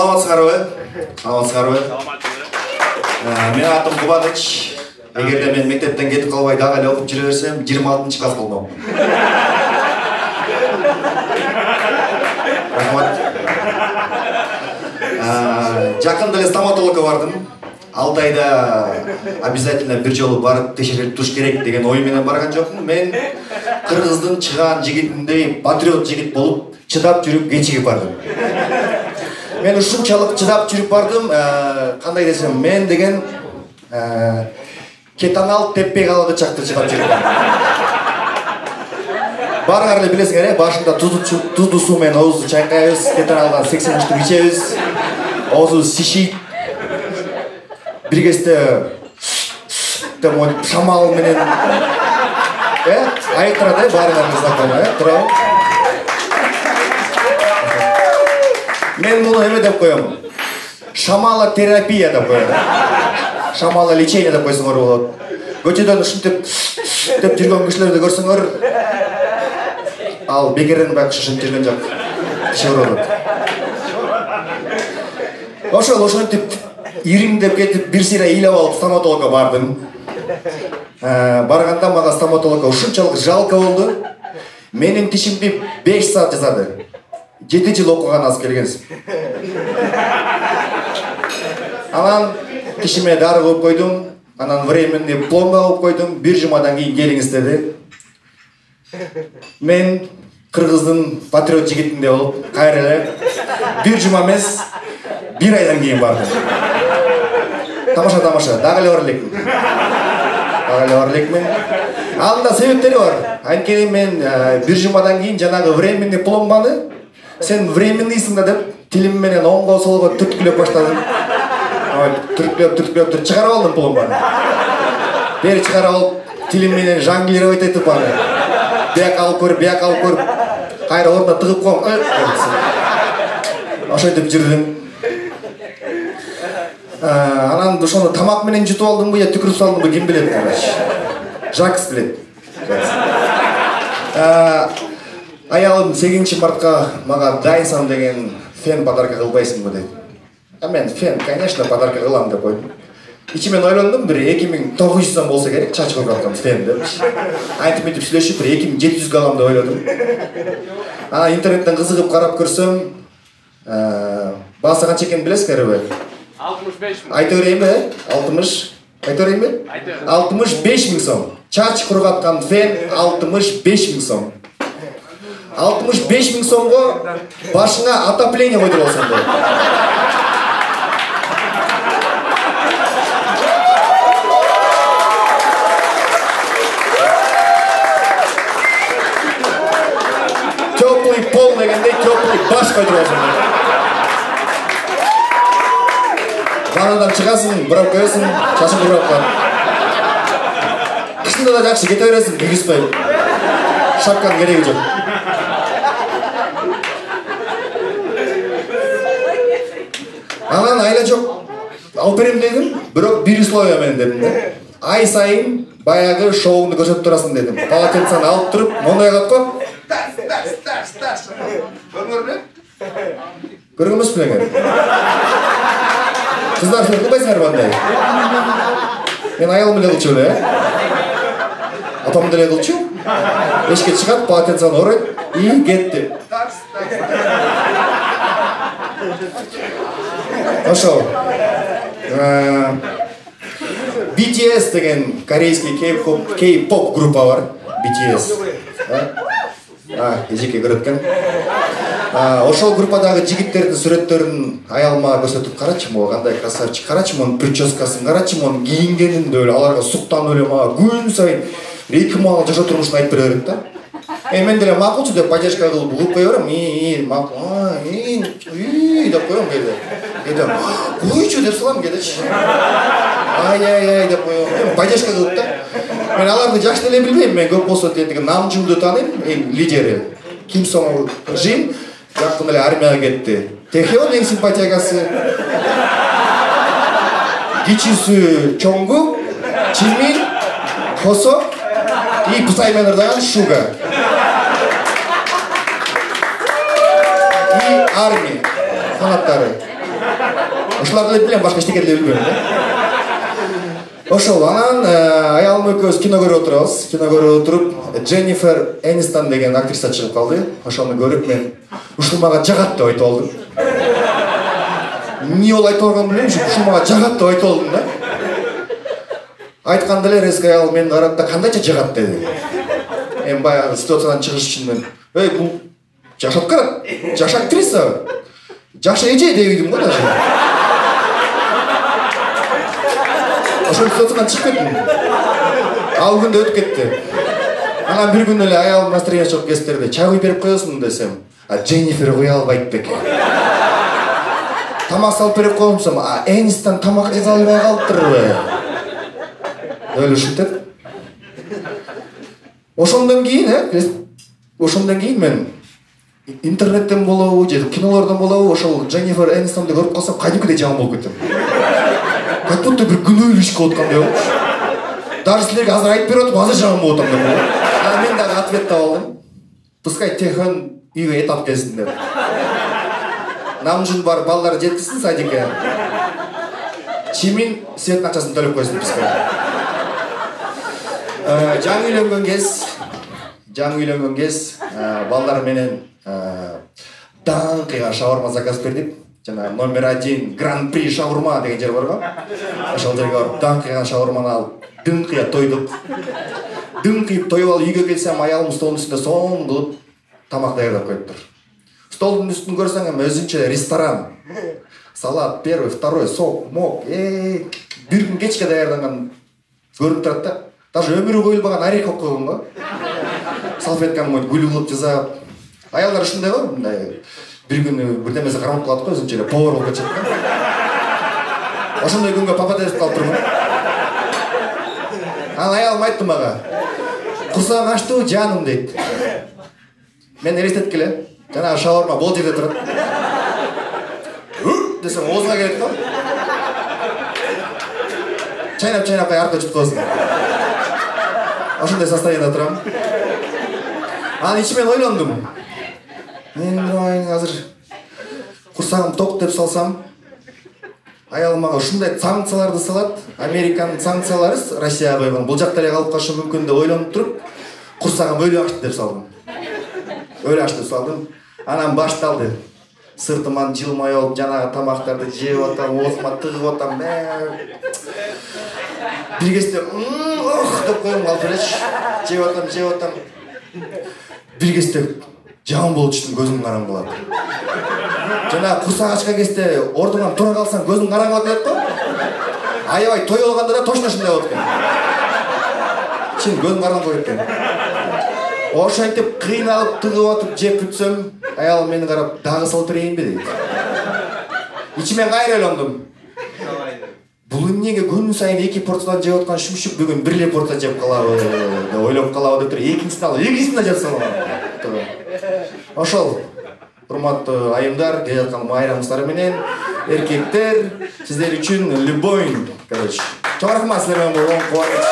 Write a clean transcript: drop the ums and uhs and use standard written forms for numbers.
саламатсыңарбы? Саламатсыңарбы? Менин атым Кубаныч. Эгерде мен мектептен кетип калбай дагы эле окуп жүрө берсем, 26-класс болмом. Рахмат. Жакында эле стоматологко бардым. 6 айда обязательно бир жолу барып текшерилип туруш керек деген ой менен барган жокмун. Мен кыргыздын чыгаан жигитиндей патриот жигит болуп, чыдап жүрүп кечигип бардым. Мен ушунчалык чыдап жүрүп бардым, кандай десем, мен деген кетанал теппей калады чакта чыдап жүрүп бардым. Баарыңар эле билесиңер, башында туздуу суу менен оозду чайкайбыз, кетаналдан 80 ичебиз, оозубуз шишийт. Bir кезде шамал менен айыктырат, баарыңарды знакомый, туурабы? Мен муну эме деп коем. Шамала терапия деп коем. Шамала лечение деп койсоңор болот. Көчөдөн ушинтип деп жүргөн кишилерди көрсөңөр, ал бекерден байкуш ушинтип жүргөн жок. Киши болот. Ошентип ирим деп кетип, бир сыйра ыйлап алып стоматологко бардым. Барганда мага стоматологко ушунчалык жалко болду. Менин тишимди 5 саат жасады. 7 жыл окуган аз келгенсиң. Анан тишиме дары коюп койдум. Анан временный пломба коюп койдум. 1 жумадан кийин келиңиз деди. Мен кыргыздын патриот жигитинде болуп, кайра эле 1 жума эмес, 1 айдан кийин бардым. Тамаша, дагы эле бар элекмин. Анда себептери бар. Анткени мен 1 жумадан кийин жанагы временный пломбаны сен временныйсың да деп тилим менен оңго солго түрткүлөп баштадым. Түрткүлөп чыгарып алдым пломбаны. Бери чыгарып алып тилим менен жонглировать этип аны. Бияка алып көрүп, кайра ордуна тыгып коем. Ошентип жүрдүм. Анан ошону тамак менен жутуп алдымбы, я түкүрүп салдымбы, ким билет, короче. Жакс билет. Аялым 8-мартка мага дайынсам деген фен подарка кылбайсыңбы дейт. Мен фен, конечно, подарка кылам деп койдум. Ичимен ойлондум, бир 2900 сом болсо керек, чач кыргаткан фен деп. Айтып мынтип сүйлөшүп, бир 2700 алам деп ойлодум. Интернеттен кызыгып карап көрсөм, баасы канча экенин билесиңерби? 65 мың. Айта берейинби? 60. Айта берейинби? 65 000 сом. Чач кургаткан фен 65 000 сом. 65 000 сомго башыңа отопление койдуруп алсаң болот. Теплый пол дегендей, теплый баш койдуруп алсаң болот. Ваннадан чыгасың, бурап коесуң, чачың бурап калат. Кышында да жакшы кете бересиң, күйгүзбөй. Шапканын кереги жок. Анан айла жок. Алып берем дедим, бирок бир условия менен дедим. Ай сайын баягы шоуңду көрсөтүп турасың дедим. Полотенцаны алып туруп, мондай каткоп. Көргөнбү? Көргөн эмес белең. Кыздар сен кылбайсыңар бандай? Мен аялым эле кылчу эле, апам деле кылчу. Эшикке чыгат, полотенцаны оройт и кетти. Ошол. BTS деген корейский K-pop группа бар. BTS. Эжеке көрөт экен. Ошол группадагы жигиттердин сүрөттөрүн аялыма көрсөтүп, карачы могу кандай красавчик, карачы монун прическасын, карачы монун кийингенин деп эле аларга суктанып эле мага күн сайын 2 маал жашоо турмушун айтып бере берет да. Мен деле макулчу деп поддержка кылып угуп кое берем. Макул, деп коем кээде. Койчу деп салам кээдечи. Ай деп коем. Поддержка кылып да. Мен аларды жакшы эле билбейм, мен көп болсо деген Намжунду тааныйм, лидери. Ким Сон Жин жакын эле армияга кетти. Тэхён эң симпатиягасы. Гичису Чонгу, Чимин, Хосо и Псай Менердан Шуга. И армия фанаттары. Ошоларды эле билем, башка эчтеке деле билбейм да. Ошол анан аялым экөөбүз кино көрүп отурабыз. Кино көрүп отуруп, Дженнифер Энистон деген актриса чыгып калды. Ошону көрүп мен ушул мага жагат деп айтып алдым. Эмне болуп айтып алганымды билбейм, ушул мага жагат деп айтып алдым да. Айтканда эле резко аялым мени карап да кандайча жагат деди. Эми баягы ситуациядан чыгыш үчүн мен, бул жаш актрис, жаш актриса, жаш эже дебейдим го даже. Ошол ситуациядан чыгып кеттим. Ал күн да өтүп кетти. Анан бир күн эле аялым настроение чыгып кестерди. Чай куюп берип коесуң десем, Дженнифер куя албайт бекен. Тамак салып берип коюмсам, Энистон тамак жей албай калыптырбы? Öyle ушинтет. Ошондон кийин мен интернеттен болобу, же кинолордон болобу, ошол Дженнифер Энистонду көрүп калсам, кадимкидей жаман болуп кетем. Как будто бир күнөө иш кылып аткандай болуп. Даже силерге азыр айтып берип атып, азыр жаман болуп атам деп. Мен дагы ответ таап алдым. Пускай Техон үйгө этап келсин деп. Намжын бар балдар жеткизсин садикке. Чимин свет акчасын төлөп койсун пускай. Жаңы үйлөнгөн кез балдар менен даңкыга шаурма заказ бердик. Жана номер 1 Гран-при шаурма деген жер бар го. Ошол жерге барып даңкыга шаурманы алып, дыңкыя тойдук. Дыңкыйып тоюп алып үйгө келсем, аялым столдун үстүндө соң кылып тамак даярдап коюптур. Столдун үстүн көрсөң эми өзүнчө ресторан. Салат, первый, второй, сок, мок. Бир күн кечке даярданган көрүнүп турат да. Даже өмүрү коюлбаган орех алып койгон го. Салфетканы моинтип гүл кылып жасап. Аялдар ушундай го, мындай бир күнү бирдемеси кармап калат го, өзүнчө эле повар болуп кетет да. Ошондой күнгө попадать калып турмун. Анан аялым айтты мага, курсагың ачтыбы жаным дейт. Мен элестетип келе, жанагы шаурма бул жерде турат. Десем оозуңа келет го. Чайнап аркы жутуп коесуң. Ошондой состояниеда турам. Анан ичимен ойлондум. Мен азыр курсагым ток деп салсам, аялым мага ушундай санкцияларды салат, Американын санкциялары Россияга койгон. Бул жакта эле калып калышы мүмкүн деп ойлонуп туруп, курсагым өлү ачты деп салдым. Анан башталды. Сыртыман жылмай болуп, жанагы тамактарды жеп атам, оозума тыгып атам. Бир кезде деп коюм алып элечи. Жеп атам. Бир кезде жаман болуп түштүм, көзүм караңгылап. Жана курсак ачкан кезде ордуңан тура калсаң көзүң караңгылап кетет го. Аябай той болгондо да точно ушундай болот экен. Чын көзүм караңгылап кеткен. Ошентип кыйналып тыгып атып жеп бүтсөм, аялым мени карап, дагы салып берейинби дейт. Ичимен кайра ойлондум. Бул эмнеге күн сайын 2 порциядан жеп аткан шүмшүк бүгүн 1 порция жеп калабы деп ойлоп калабы деп туруп, экинчисин алып, экинчисин да жеп салам. Ошол урматтуу айымдар, келе жаткан майрамыңыздар менен эркектер, сиздер үчүн любой, короче. Чоң рахмат, силер менен болгон кубаныч.